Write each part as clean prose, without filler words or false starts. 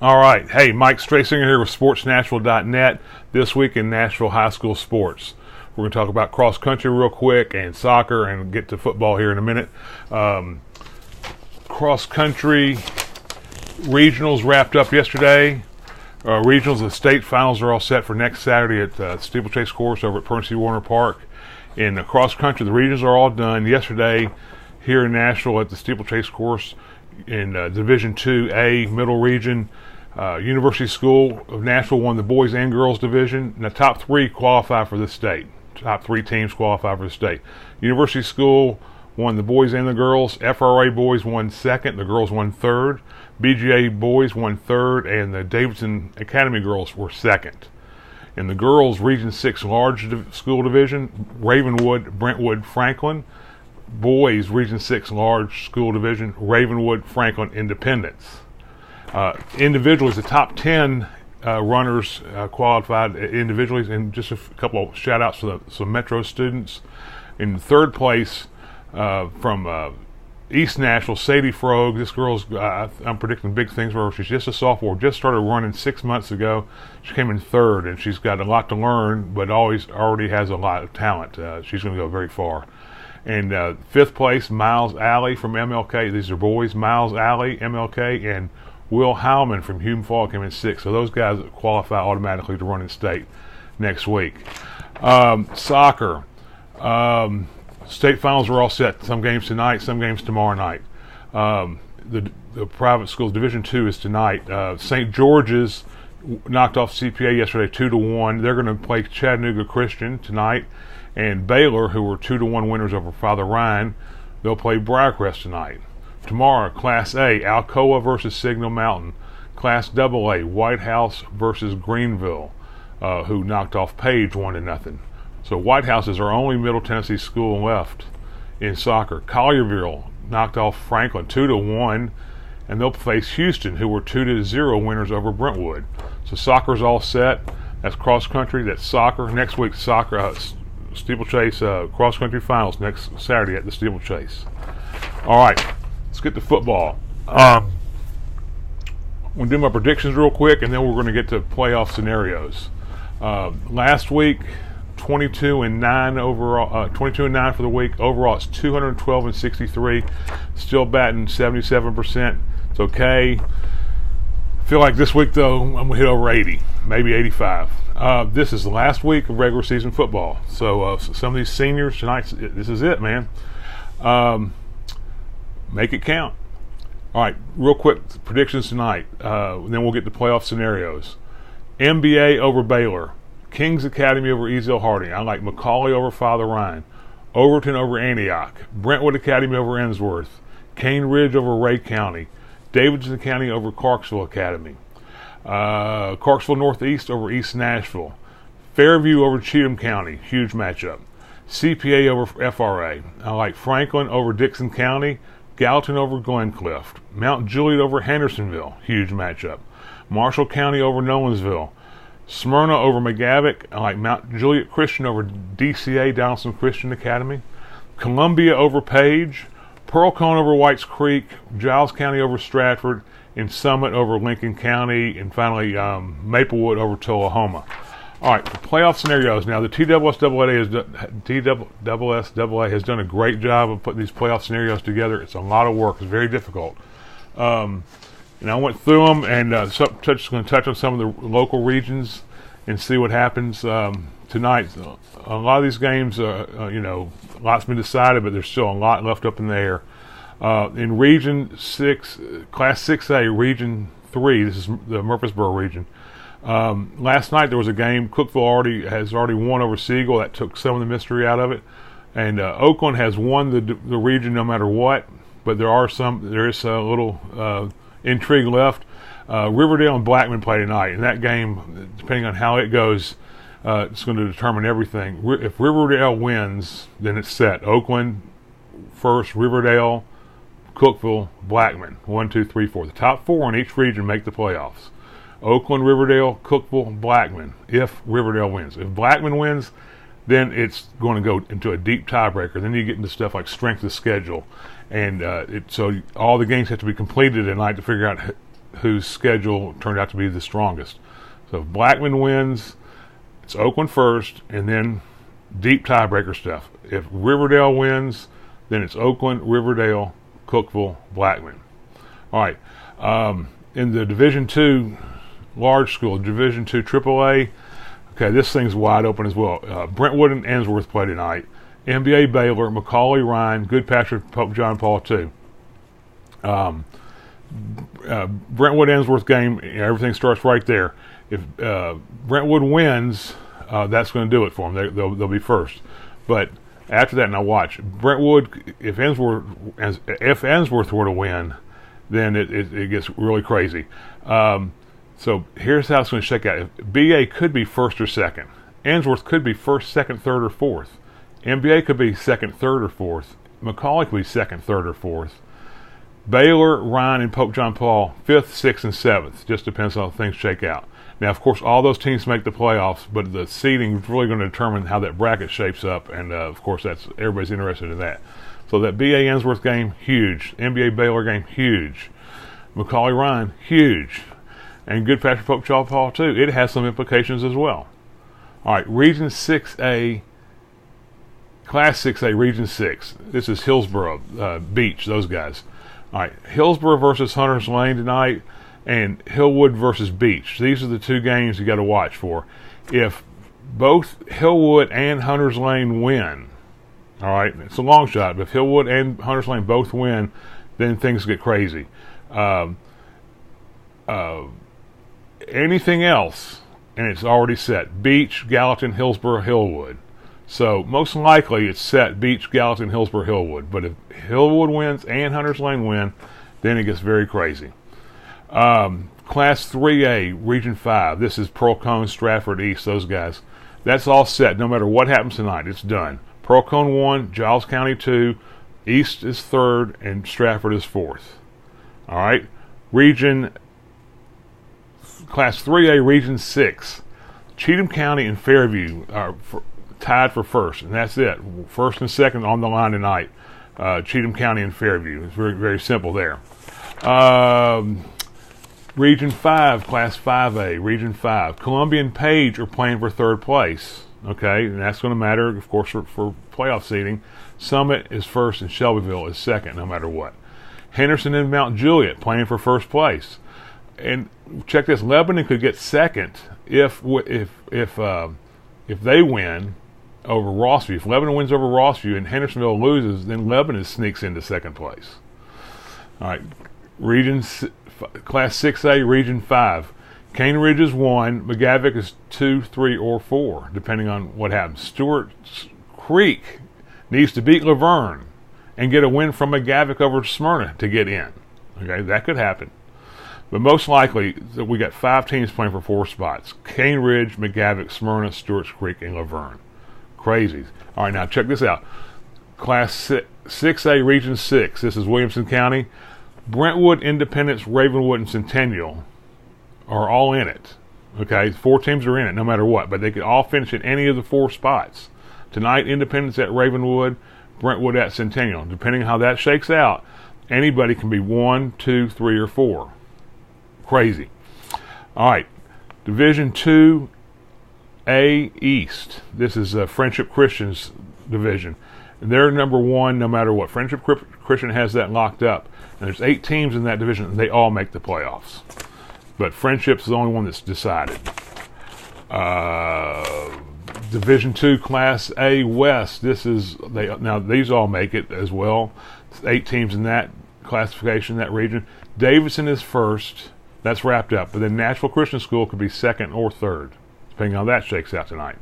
All right. Hey, Mike Strasinger here with SportsNashville.net. This week in Nashville high school sports. We're going to talk about cross country real quick and soccer and get to football here in a minute. Cross country regionals wrapped up yesterday. Regionals, the state finals are all set for next Saturday at Steeplechase Course over at Percy Warner Park. In the cross country, the regions are all done. Yesterday here in Nashville at the Steeplechase Course in Division 2A Middle Region, University School of Nashville won the boys and girls division, and the top three qualify for the state. Top three teams qualify for the state. University School won the boys and the girls. FRA boys won second, the girls won third. BGA boys won third, and the Davidson Academy girls were second. In the girls Region 6 large school division, Ravenwood, Brentwood, Franklin. Boys Region 6 large school division, Ravenwood, Franklin, Independence. Individually, the top 10 runners qualified individually, and just a couple of shout outs to some Metro students. In third place from East Nashville, Sadie Frogue. This girl's, I'm predicting big things for her. She's just a sophomore, just started running 6 months ago. She came in third, and she's got a lot to learn, but already has a lot of talent. She's going to go very far. And fifth place, Miles Alley from MLK. These are boys. Miles Alley, MLK, and Will Howman from Hume Fall came in sixth. So those guys qualify automatically to run in state next week. Soccer. State finals are all set. Some games tonight, some games tomorrow night. The private schools, Division 2 is tonight. St. George's knocked off CPA yesterday 2-1. They're going to play Chattanooga Christian tonight. And Baylor, who were 2-1 winners over Father Ryan, they'll play Briarcrest tonight. Tomorrow, Class A, Alcoa versus Signal Mountain. Class AA, White House versus Greenville, who knocked off Page 1-0. So White House is our only Middle Tennessee school left in soccer. Collierville knocked off Franklin 2-1, and they'll face Houston, who were 2-0 winners over Brentwood. So soccer's all set. That's cross country. That's soccer. Next week, soccer. Steeplechase cross country finals next Saturday at the Steeplechase. All right, let's get to football. I'm going to do my predictions real quick, and then we're going to get to playoff scenarios. Last week, 22-9 overall. 22-9 for the week. Overall, it's 212-63. Still batting 77%. It's okay. I feel like this week, though, I'm going to hit over 80, maybe 85. This is the last week of regular season football. So some of these seniors tonight, this is it, man. Make it count. All right, real quick predictions tonight. Then we'll get to playoff scenarios. MBA over Baylor. Kings Academy over Ezel Harding. I like McCauley over Father Ryan. Overton over Antioch. Brentwood Academy over Ensworth. Cane Ridge over Ray County. Davidson County over Clarksville Academy. Clarksville Northeast over East Nashville. Fairview over Cheatham County, huge matchup. CPA over FRA. I like Franklin over Dixon County. Gallatin over Glencliff. Mount Juliet over Hendersonville, huge matchup. Marshall County over Nolensville. Smyrna over McGavock. I like Mount Juliet Christian over DCA, Donaldson Christian Academy. Columbia over Page. Pearl-Cohn over Whites Creek, Giles County over Stratford, and Summit over Lincoln County, and finally Maplewood over Tullahoma. All right, the playoff scenarios. Now, the TSSAA has done a great job of putting these playoff scenarios together. It's a lot of work. It's very difficult. And I went through them and going to touch on some of the local regions and see what happens tonight. A lot of these games, lots been decided, but there's still a lot left up in the air. In Region 6, Class 6A, Region 3, this is the Murfreesboro region. Last night there was a game. Cookeville has already won over Siegel. That took some of the mystery out of it. And Oakland has won the region no matter what, but there is a little intrigue left. Riverdale and Blackman play tonight, and that game, depending on how it goes, it's going to determine everything. If Riverdale wins, then it's set. Oakland first, Riverdale, Cookeville, Blackman. 1, 2, 3, 4. The top four in each region make the playoffs. Oakland, Riverdale, Cookeville, Blackman, if Riverdale wins. If Blackman wins, then it's going to go into a deep tiebreaker. Then you get into stuff like strength of schedule. And so all the games have to be completed tonight to figure out whose schedule turned out to be the strongest. So if Blackman wins, it's Oakland first, and then deep tiebreaker stuff. If Riverdale wins, then it's Oakland, Riverdale, Cookeville, Blackman. All right. In the Division II large school, Division II AAA, okay, this thing's wide open as well. Brentwood and Ensworth play tonight. NBA Baylor, Macaulay Ryan, Goodpasture, Pope John Paul II. Brentwood Ensworth game, everything starts right there. If Brentwood wins, that's going to do it for them. They'll be first. But after that, now watch. Brentwood, if Ensworth were to win, then it gets really crazy. So here's how it's going to shake out. BA could be first or second. Ensworth could be first, second, third, or fourth. NBA could be second, third, or fourth. Macaulay could be second, third, or fourth. Baylor, Ryan, and Pope John Paul, 5th, 6th, and 7th. Just depends on how things shake out. Now, of course, all those teams make the playoffs, but the seeding is really going to determine how that bracket shapes up, and, of course, everybody's interested in that. So that BA Ensworth game, huge. NBA Baylor game, huge. Macaulay Ryan, huge. And Goodpasture Pope John Paul, too. It has some implications as well. All right, Region 6A, Class 6A, Region 6. This is Hillsborough, Beach, those guys. All right, Hillsborough versus Hunters Lane tonight, and Hillwood versus Beach. These are the two games you got to watch for. If both Hillwood and Hunters Lane win, all right, it's a long shot, but if Hillwood and Hunters Lane both win, then things get crazy. Anything else, and it's already set. Beach, Gallatin, Hillsborough, Hillwood. So most likely it's set Beach, Gallatin, Hillsborough, Hillwood. But if Hillwood wins and Hunters Lane win, then it gets very crazy. Class 3A, Region 5. This is Pearl Cone, Stratford East, those guys. That's all set. No matter what happens tonight, it's done. Pearl Cone 1, Giles County 2, East is 3rd, and Stratford is 4th. All right. Class 3A, Region 6. Cheatham County and Fairview are tied for first, and that's it. First and second on the line tonight. Cheatham County and Fairview. It's very, very simple there. Region 5, Class 5A, Region 5. Columbia and Page are playing for third place. Okay, and that's going to matter, of course, for playoff seeding. Summit is first and Shelbyville is second, no matter what. Henderson and Mount Juliet playing for first place. And check this, Lebanon could get second if they win over Rossview. If Lebanon wins over Rossview and Hendersonville loses, then Lebanon sneaks into second place. All right, Class 6A, Region 5. Cane Ridge is 1, McGavick is 2, 3, or 4, depending on what happens. Stewart Creek needs to beat Laverne and get a win from McGavick over Smyrna to get in. Okay, that could happen. But most likely, we got 5 teams playing for 4 spots. Cane Ridge, McGavick, Smyrna, Stewart's Creek, and Laverne. Crazy. All right, now check this out. Class 6A, Region 6. This is Williamson County. Brentwood, Independence, Ravenwood, and Centennial are all in it. Okay, 4 teams are in it no matter what, but they could all finish at any of the 4 spots. Tonight, Independence at Ravenwood, Brentwood at Centennial. Depending on how that shakes out, anybody can be 1, 2, 3, or 4. Crazy. All right, Division 2A East. This is Friendship Christian's division. They're number 1 no matter what. Friendship Christian has that locked up. And there's 8 teams in that division, and they all make the playoffs. But Friendship's the only one that's decided. Division 2 Class A West. Now these all make it as well. 8 teams in that classification, that region. Davidson is first. That's wrapped up. But then Nashville Christian School could be second or third, depending on how that shakes out tonight.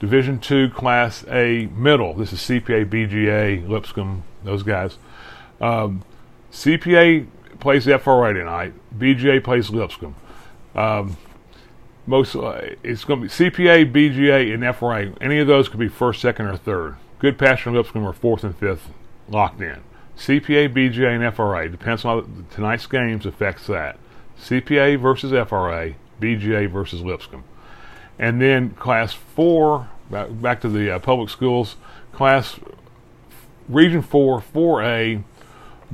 Division 2 Class A Middle. This is CPA, BGA, Lipscomb, those guys. CPA plays FRA tonight. BGA plays Lipscomb. It's going to be CPA, BGA, and FRA. Any of those could be first, second, or third. Goodpasture and Lipscomb are 4th and 5th locked in. CPA, BGA, and FRA. Depends on how tonight's games affects that. CPA versus FRA, BGA versus Lipscomb. And then Class 4, back to the public schools, Region 4, 4A,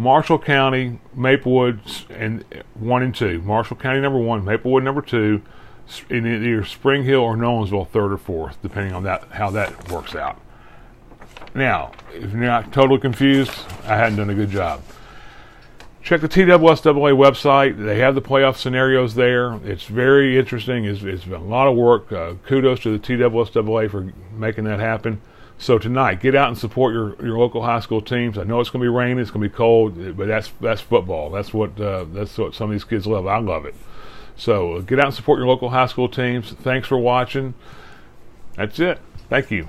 Marshall County, Maplewood, and 1 and 2. Marshall County number 1, Maplewood number 2, in either Spring Hill or Nolensville 3rd or 4th, depending on how that works out. Now, if you're not totally confused, I hadn't done a good job. Check the TSSAA website. They have the playoff scenarios there. It's very interesting. It's been a lot of work. Kudos to the TSSAA for making that happen. So tonight, get out and support your local high school teams. I know it's going to be raining, it's going to be cold, but that's football. That's what some of these kids love. I love it. So get out and support your local high school teams. Thanks for watching. That's it. Thank you.